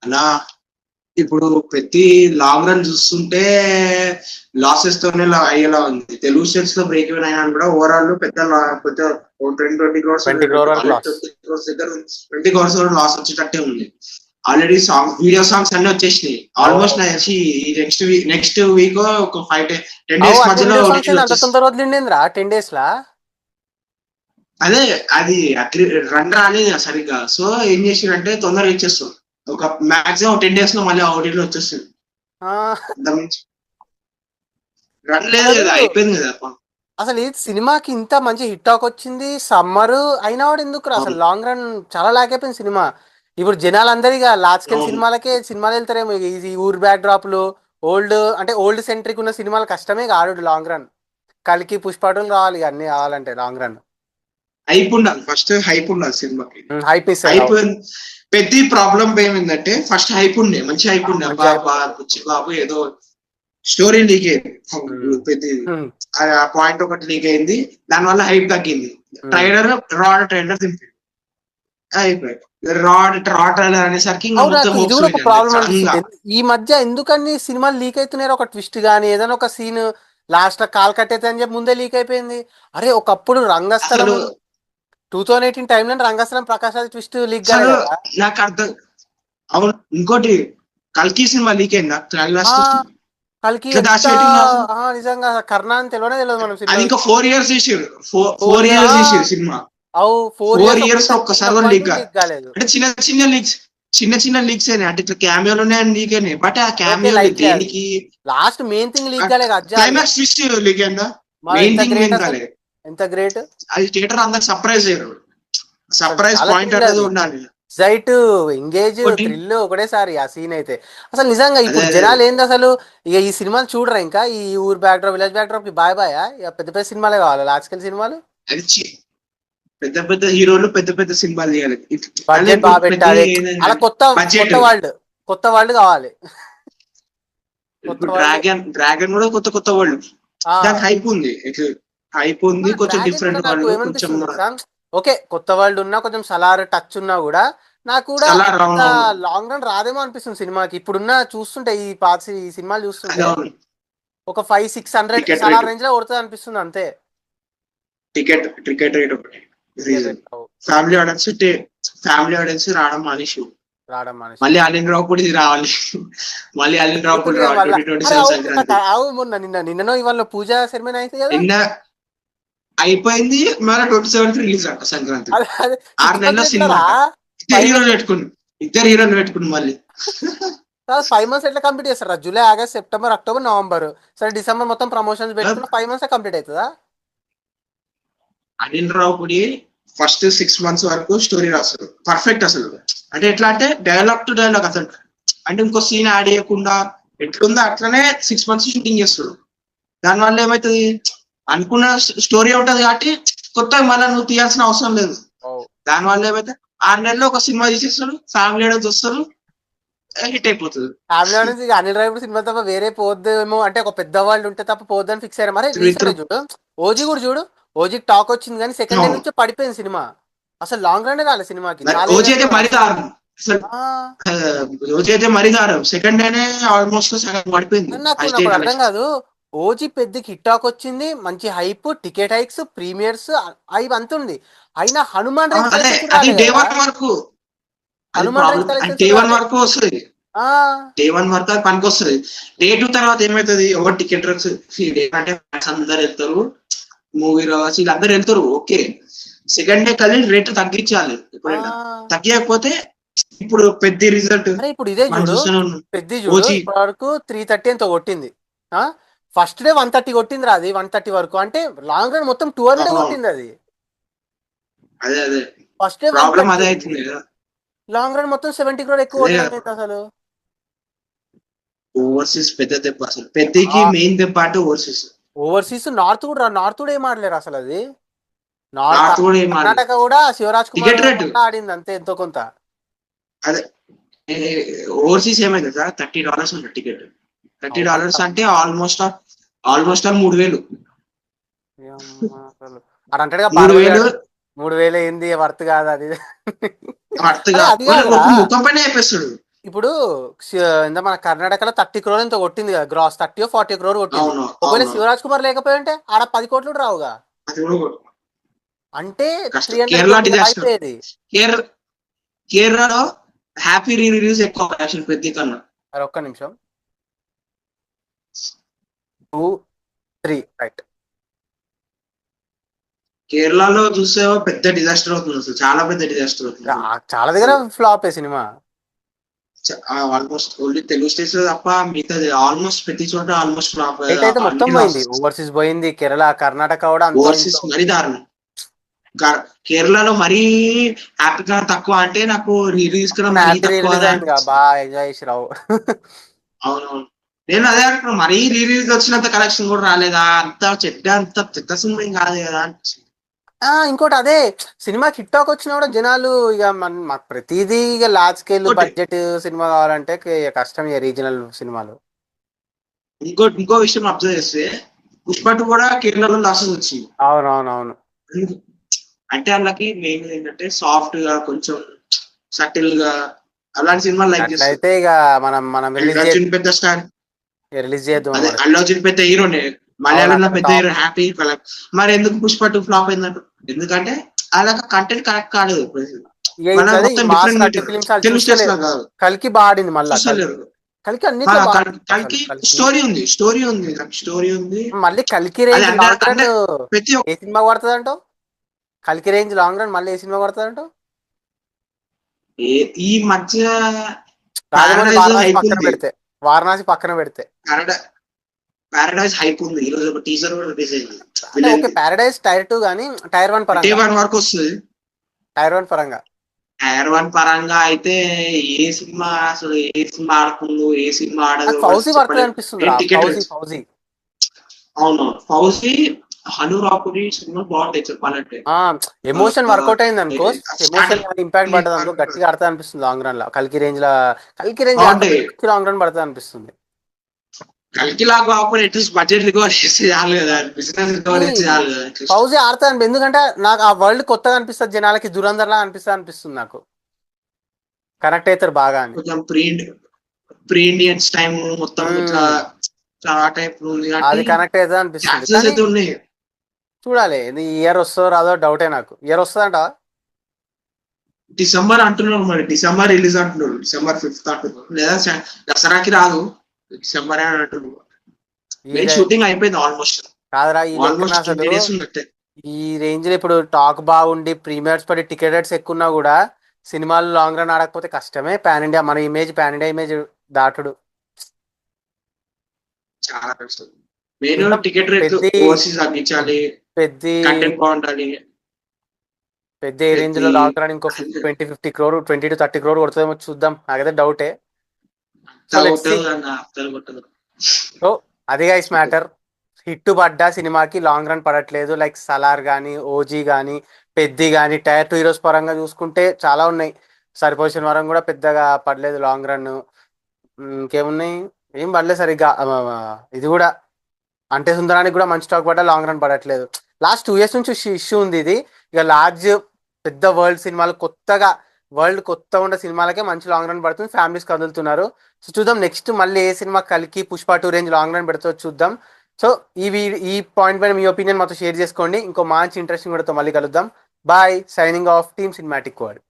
అలా ఇప్పుడు ప్రతి లాంగ్ రన్ చూస్తుంటే లాసెస్ తోనే అయ్యేలా ఉంది. తెలుగు స్టేట్స్ లో బ్రేక్ ఈవెన్ అయినా కూడా ఓవరాల్ పెద్ద పెద్ద 20 crores 20 crore వరకు ఆల్రెడీ లాస్. 20 crores దగ్గర 20 crores వరకు లాస్ వచ్చేటట్టే ఉంది. ఆల్రెడీ వీడియో సాంగ్స్ అన్ని వచ్చేసినాయి ఆల్మోస్ట్. నాకు తెలిసి నెక్స్ట్ వీక్ ఒక 5-10 days అన్ని మధ్యలో వీడియో సాంగ్స్ OTT లో అంత తొందర వదిలిండేంద్రా 10 days లా? అదే అది రన్ రాలేదు సరిగ్గా. సో ఏం చేసిరంటే తొందరగా ఇచ్చేస్తాం, ఒక మాక్సిమం 10 days లో మళ్ళీ OTT లో వచ్చేస్తుంది. అంతకుమించి రన్ లేదు కదా, అయిపోయింది కదా. అసలు ఈ సినిమాకి ఇంత మంచి హిట్ టాక్ వచ్చింది, సమ్మర్ అయినా వాడు ఎందుకు అసలు లాంగ్ రన్ చాలా లాక్ అయిపోయింది సినిమా. ఇప్పుడు జనాలందరూ ఇక లార్జ్ స్కేల్ సినిమాలు వెళ్తారేమో. ఈ ఊర్ బ్యాక్ డ్రాప్లు ఓల్డ్ సెంట్రిక్ ఉన్న సినిమాలు కష్టమే కాదు లాంగ్ రన్. కలికి పుష్పాటులు రావాలి, ఇక అన్ని కావాలంటే లాంగ్ రన్ హైప్ ఉండాలి, ఫస్ట్ హైప్ ఉండాలి సినిమాకి. హైప్ హైప్ పెద్ద ప్రాబ్లం ఏమైందంటే ఫస్ట్ హైప్ ఉండే, మంచి హైప్ ఉండే, బుచ్చి బాబు ఏదో స్టోరీ లీక్ అయింది పెద్ద, ఆ పాయింట్ ఒకటి లీక్ అయింది, దానివల్ల హైప్ తగ్గింది. ట్రైలర్ ట్రైలర్ దింపి అయిపోయి రా ట్రైలర్ అనేసరికి ఇది కూడా ఒక ప్రాబ్లం అనిపిస్తుంది. ఈ మధ్య ఎందుకని సినిమాలు లీక్ అవుతున్నారో, ఒక ట్విస్ట్ గానీ ఏదైనా ఒక సీన్ లాస్ట్ లో కాల్ కట్టేది అని చెప్పి ముందే లీక్ అయిపోయింది. అరే ఒకప్పుడు రంగస్థలం 2018 టైంలో రంగస్థలం ప్రకాష్ రాజ్ ట్విస్ట్ లీక్ కాలేదు కదా. నాకు అర్థం. అవును, ఇంకోటి కల్కి సినిమా లీక్ అయిందా? కల్కి నిజంగా కర్ణ అని తెలియదు మనం. అది ఇంకా 4 years చేసారు, 4 years చేసారు సినిమా. 4 years ఒక్కసారి లీక్ కాలేదు. అంటే చిన్న లీక్స్ అయినాయి, అంటే ఇట్లా క్యామియోలోనే లీక్ అయినాయి. బట్ ఆ క్యామియో దేనికి లాస్ట్ మెయిన్ థింగ్ లీక్ కాలేదు, క్లైమాక్స్ ట్విస్ట్ లీక్ అయిందా? మెయిన్ థింగ్ మెయిన్ కాలేదు. ఎంత గ్రేట్ అది థియేటర్ అందరికి సర్ప్రైజ్ అయ్యారు. సర్ప్రైజ్ పాయింట్ అనేది ఉండాలి. ఎగ్జైట్, ఎంగేజ్, థ్రిల్ ఒకటేసారి ఆ సీన్ అయితే. అసలు నిజంగా ఇప్పుడు జనాలు ఏంది అసలు ఇక ఈ సినిమాలు చూడరా, ఇంకా ఈ ఊరు backdrop village backdrop బాయ్ బాయ్ పెద్ద పెద్ద సినిమాలే కావాలి, లార్జ్ స్కేల్ సినిమాలు. పెద్ద పెద్ద హీరోలు పెద్ద పెద్ద సినిమాలు తీయాలి, బడ్జెట్ బాగా పెట్టాలి. అలా కొత్త వాళ్ళు కావాలి. డ్రాగన్ కూడా కొత్త వాళ్ళు, దానికి హైప్ ఉంది, హైప్ ఉంది, కొంచెం డిఫరెంట్ వాళ్ళు, కొంచెం ఓకే కొత్త వాళ్ళు ఉన్నా, కొంచెం సలార్ టచ్ ఉన్నా కూడా నాకు కూడా లాంగ్ రన్ రాదేమో అనిపిస్తుంది సినిమాకి. ఇప్పుడున్న చూస్తుంటే ఈ సినిమాలు చూస్తుంటే ఒక 500-600 సలార్ రేంజ్ లో కొడుతుంది అనిపిస్తుంది అంతే. టికెట్ రేట్ ఒకటి ఫ్యామిలీ ఆడియన్స్ రావడం మానేసి మళ్ళీ అలిన్ రావుపూడి రావాలి, మళ్ళీ అలిన్ రావుపూడి రావాలి 2027 సంక్రాంతి. నిన్ననో ఇవాళ పూజ సెరమనీ అయితే కదా, నిన్న అయిపోయింది, మళ్ళీ 27 రిలీజ్ అంట సంక్రాంతి. 6 నెలల సినిమా, ఇద్దరు హీరోలు పెట్టుకుని మళ్ళీ 5 months ఎట్లా కంప్లీట్ చేస్తారా? July, August, September, October, November, సరే డిసెంబర్ మొత్తం ప్రమోషన్స్ పెట్టుకుని 5 months కంప్లీట్ అవుతుందా? అనిల్ రావుపూడి ఫస్ట్ 6 months వరకు స్టోరీ రాస్తారు పర్ఫెక్ట్ అసలు. అంటే ఎట్లా అంటే డైలాగ్ టు డైలాగ్ అసలు, అంటే ఇంకో సీన్ యాడ్ చేయకుండా ఎట్లుందో అట్లనే 6 months షూటింగ్ చేస్తాడు. దానివల్ల ఏమైతుంది, అనుకున్న స్టోరీ ఉంటది కాబట్టి కొత్తగా మళ్ళీ నువ్వు తీయాల్సిన అవసరం లేదు. దానివల్ల ఏమైతే 6 నెలల్లో ఒక సినిమా తీసేస్తాడు, ఫ్యామిలీ ఆడియన్స్ వస్తారు, హిట్ అయిపోతుంది. Family audience Anil Ravipudi cinema తప్ప వేరే పోద్దేమో, అంటే ఒక పెద్ద వాళ్ళు ఉంటే తప్ప పోద్దని ఫిక్స్ అయ్యారు. మరి చూడు ఓజీ కూడా చూడు, ఓజీకి టాక్ వచ్చింది కానీ సెకండ్ డే నుంచే పడిపోయింది సినిమా. అసలు లాంగ్ రన్ రాలేదు సినిమాకి. ఓజీ అయితే మరి దారం సెకండ్ డేనే ఆల్మోస్ట్ సగం పడిపోయింది. నాకు అర్థం కాదు, ఓజీ పెద్ద హిట్ టాక్ వచ్చింది, మంచి హైప్, టికెట్ హైక్స్, ప్రీమియర్స్ అవి అంత ఉంది. అయినా హనుమాన్ డే 1 వరకు వస్తుంది, డే 1 వరకు అది పనికి వస్తుంది. డే 2 తర్వాత ఏమవుతుంది, ఎవరు టికెట్ అంటే అందరు వెళ్తారు, మూవీ రావచ్చు వీళ్ళందరూ వెళ్తారు. ఓకే, సెకండ్ డే కలిసి రేట్ తగ్గించాలి. ఎప్పుడైనా తగ్గకపోతే ఇప్పుడు పెద్ద రిజల్ట్ ఇప్పుడు ఇదే చూడు, ఇప్పటి వరకు 330 ఎంతో కొట్టింది. ఫస్ట్ డే 130 కొట్టింది రాది, 130 వరకు. అంటే లాంగ్ రన్ మొత్తం 200 కొట్టింది అది. అదే ఫస్ట్ డే ప్రాబ్లం అదే అవుతుంది కదా, లాంగ్ రన్ మొత్తం 70 crore ఎక్కువ కొట్టింది అసలు. ఓవర్సీస్ పెద్ద దెబ్బ, అసలు పెద్దకి మెయిన్ దెబ్బ అంటే ఓవర్సీస్ నార్త్ కూడా ఏం ఆడలేరు అసలు. అది నార్త్ కర్ణాటక కూడా శివరాజ్ కుమార్ ఆడింది అంతే ఎంతో కొంత. అదే ఓవర్సీస్ ఏమైంది కదా, $30 ఉంది టికెట్. $30 అంటే ఆల్మోస్ట్ 3,000. అంటాడుగా 3,000 ఏంది వర్త్ కాదు, అది ముఖం పైన చెప్పేస్తాడు. ఇప్పుడు ఇంత మన కర్ణాటకలో 30 crore ఎంతో కొట్టింది కదా, గ్రాస్ 30 or 40 crore కొట్టింది. అవును ఒకవేళ అవును శివరాజ్ కుమార్ లేకపోయి ఉంటే ఆడ 10 కోట్లు కూడా రావుగా, అది కూడా అంటే కష్టం. 300 కేరళ కోట్లు డిజాస్టర్. అయిపోయేది. కేరళలో హ్యాపీ రీ రిలీజ్ ఎక్కువ యాక్షన్ ప్రతి కన్నా. మరి ఒక్క నిమిషం, 2, 3 రైట్. కేరళలో చూస్తే పెద్ద డిజాస్టర్ అవుతుంది, అసలు చాలా పెద్ద డిజాస్టర్ అవుతుంది చాలా దగ్గర flop cinema. Almost only Telugu states తప్ప మిగతా ఆల్మోస్ట్ ప్రతి చోట ఆల్మోస్ట్ ఫ్లాప్. అయితే మొత్తం పోయింది, ఓవర్సీస్ పోయింది, కేరళ కర్ణాటక కూడా అంత ఓవర్సీస్ మరీ దారుణం. కేరళలో మరీ హ్యాపీగా తక్కువ అంటే నాకు రిలీజ్ కూడా మరీ తక్కువ. బాగా ఎంజాయ్ చేసి రావు. అవునవును, నేను అదే అనుకున్నా, మరీ రిలీజ్ వచ్చినంత కలెక్షన్ కూడా రాలేదా, అంత చెత్త సినిమా ఏం కాదు కదా అనిపించింది. ఇంకోటి అదే, సినిమా హిట్ టాక్ వచ్చినా కూడా జనాలు ఇక మాకు ప్రతిదీ ఇక లార్జ్ స్కేల్ బడ్జెట్ సినిమా కావాలంటే కష్టం ఇక రీజనల్ సినిమాలు. ఇంకో విషయం అబ్జర్వ్ చేస్తే పుష్ప 2 కూడా కేరళలో లాసెస్ వచ్చింది. అవునవునవును, అంటే వాళ్ళకి మెయిన్ ఏంటంటే సాఫ్ట్ గా కొంచెం సటిల్ గా అలాంటి సినిమాలు లైక్ చేస్తారు. అయితే ఇక మనం అర్జున్ పెద్ద స్టార్, రిలీజ్ చేద్దాం. అదే అల్లు అర్జున్ పెద్ద హీరోనే, మలయాళంలో పెద్ద హీరో, హ్యాపీ. మరి ఎందుకు పుష్ప 2 ఫ్లాప్ అయిందంట? ఎందుకంటే అలాగ కంటెంట్ కరెక్ట్ కాలేదు. తెలుగు స్టేట్స్ లో కాదు, కలికి బాడింది మళ్ళీ, కలికి కలికి స్టోరీ ఉంది. మళ్ళీ కలికి రేంజ్ ఏ సినిమా పడుతుంది అంటావు? కలికి రేంజ్ లాంగ్ రన్ మళ్ళీ ఏ సినిమా పడుతుంది అంటావు? ఈ మధ్య వారణాసి పక్కన పెడితే పారడైజ్ హైప్ ఉంది. ఈ రోజు ఒక టీజర్ కూడా రిలీజ్ అయింది. ఓకే, పారడైజ్ టైర్ 2 గానీ టైర్ 1 పరంగా, టైర్ 1 వరకు వస్తుంది. టైర్ 1 పరంగా అయితే ఏ సినిమా ఆడుతుందో, ఏ సినిమా ఆడదు ఫౌజీ వర్క్ అనిపిస్తుంది. అవును, ఫౌజీ హనురాపురి సినిమా బాగుంటాయి చెప్పాలంటే. ఎమోషన్ వర్కౌట్ అయింది అనుకో, ఎమోషన్ ఇంపాక్ట్ పడ్డది అనుకో, గట్టిగా ఆడుతా అనిపిస్తుంది లాంగ్ రన్ లో. కలికి రేంజ్ లాంగ్ రన్ పడుతుంది అనిపిస్తుంది. కలికి లాగా కాకపోతే అట్లీస్ట్ బడ్జెట్ రికవర్ చేస్తే చాలు కదా, బిజినెస్ రికవర్ చేస్తే చాలు కదా. ఫౌజీ ఆడతా ఎందుకంటే నాకు ఆ వరల్డ్ కొత్తగా అనిపిస్తుంది, జనాలకి దురంధర్ లా అనిపిస్తుంది నాకు. కనెక్ట్ అవుతారు బాగా అని. కొంచెం ప్రీ ఇండియన్స్ టైం మొత్తం చాలా టైప్ ఉంది, అది కనెక్ట్ అవుతుంది అనిపిస్తుంది. చూడాలి, ఇది ఇయర్ వస్తుందో రాదో డౌటే నాకు. ఇయర్ వస్తుందంట డిసెంబర్ అంటున్నారు, మరి డిసెంబర్ రిలీజ్ అంటున్నారు, December 5th అంటున్నారు, లేదా దసరాకి రాదు, డిసెంబర్ అని అంటున్నారు. షూటింగ్ అయిపోయింది ఆల్మోస్ట్. కాదురా, ఈ రేంజ్ లో ఇప్పుడు టాక్ బాగుండి ప్రీమియర్స్ పడి టికెట్ రేట్స్ ఎక్కున్నా కూడా సినిమాలు లాంగ్ రన్ ఆడకపోతే కష్టమే. పాన్ ఇండియా మన ఇమేజ్, పాన్ ఇండియా ఇమేజ్ దాటుడు చాలా కష్టం. మెయిన్ టికెట్ రేట్ ఓవర్సీస్ తగ్గించాలి, కంటెంట్ బాగుండాలి. పెద్ద ఏ రేంజ్ లో లాంగ్ రన్ ఇంకో 20-50 crore 20-30 crore కొడుతుందేమో చూద్దాం, నాకైతే డౌటే. సో అది గైస్ మ్యాటర్. హిట్ పడ్డా సినిమాకి లాంగ్ రన్ పడట్లేదు. లైక్ సలార్ కానీ, ఓజీ కానీ, పెద్ది కానీ, టైర్ 2 హీరోస్ పరంగా చూసుకుంటే చాలా ఉన్నాయి. సరిపోసిన వరం కూడా పెద్దగా పడలేదు లాంగ్ రన్. ఇంకేమున్నాయి, ఏం పడలేదు సరిగ్గా. ఇది కూడా అంటే సుందరానికి కూడా మంచి స్టాక్ పడ్డా లాంగ్ రన్ పడట్లేదు. లాస్ట్ 2 years నుంచి ఇష్యూ ఉంది ఇది. ఇక లార్జ్ పెద్ద వరల్డ్ కొత్త ఉండే సినిమాలకే మంచి లాంగ్ రన్ పడుతుంది, ఫ్యామిలీస్ కదులుతున్నారు. సో చూద్దాం నెక్స్ట్ మళ్ళీ ఏ సినిమా కలికి పుష్ప 2 రేంజ్ లాంగ్ రన్ పెడుతుందో చూద్దాం. సో ఈ పాయింట్ పైన మీ ఒపీనియన్ మాతో షేర్ చేసుకోండి. ఇంకో మంచి ఇంట్రెస్టింగ్ వీడియోతో మళ్ళీ కలుద్దాం. Bye, signing off, team cinematic word.